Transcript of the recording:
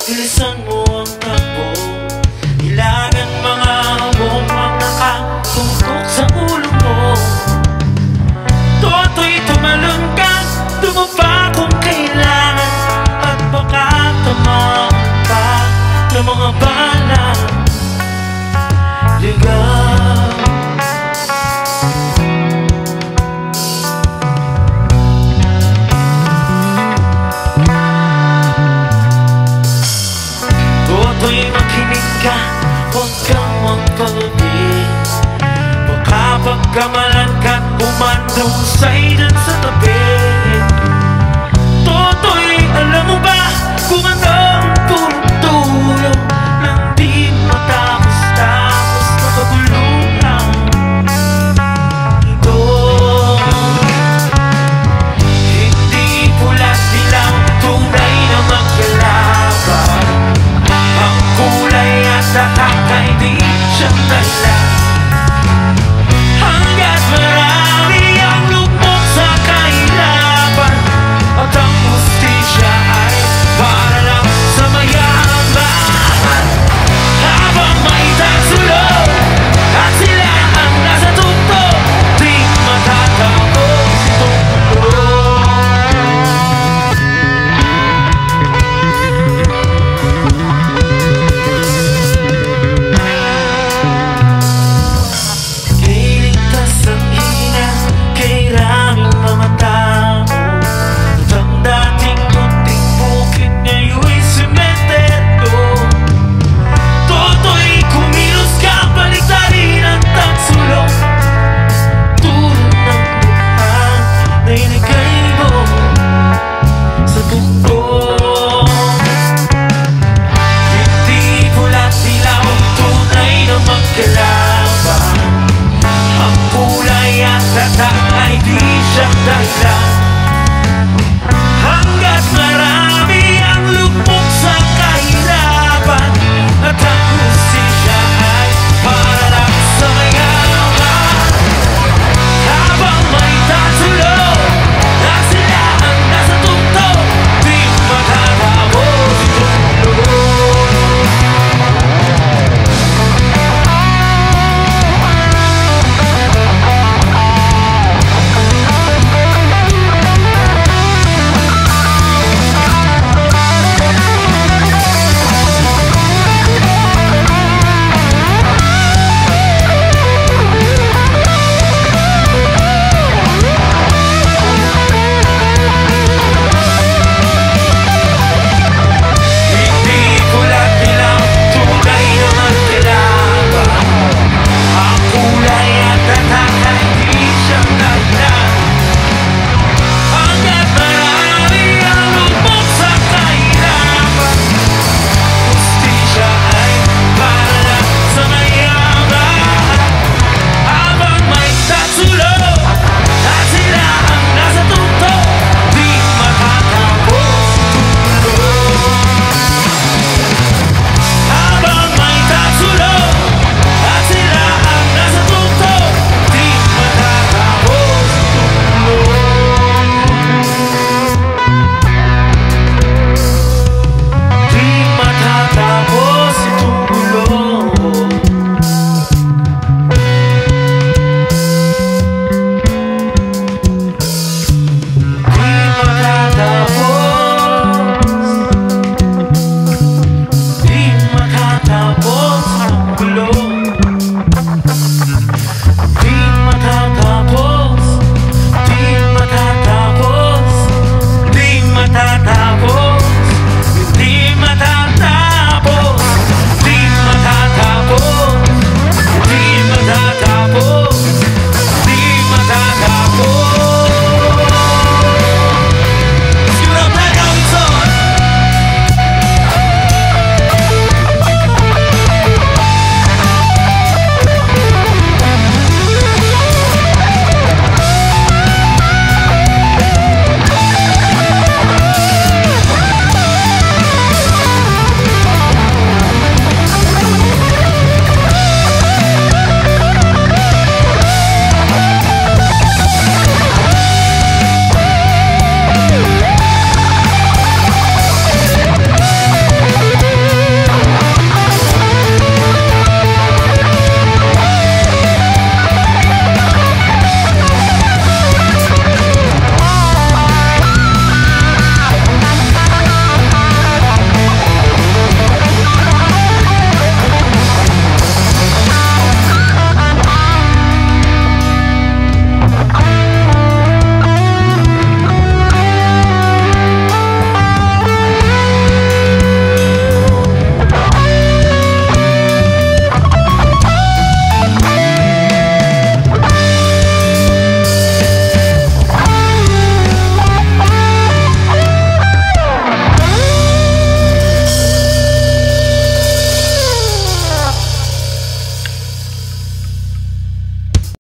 bilisan mo ang takbo. Ilagan mga hamon, mga nakatutok sa ulo mo. Toto'y tumalon ka, tumaba kung kailangan, at baka tamaan ka ng mga bala. Ligaw, toto'y makinig ka, huwag kang magpalubig. Baka pagkamalan ka't umandusay dyan sa tabi. Toto'y alam mo ba kung anong purong tulong nang di matapos-tapos na paguluhan ito. Hindi pula't dilaw, tunay na magkalaban. Ang kulay at tatak ay di siyang dahilan. Hanggat marami ang lugmok sa kahilapan, at ang hustisya ay para lang sa mayaman. Habang may tagsulong at sila ang nasa tukto, di matatapos itong mundo. Iligtas ang hina kay raming mga tao, at ang dating munting bukid ngayon'y sementeryo. Toto'y kumilos ka, baliktarin ang tagsulong. Tulad ng buhang na inigay mo sa tukto.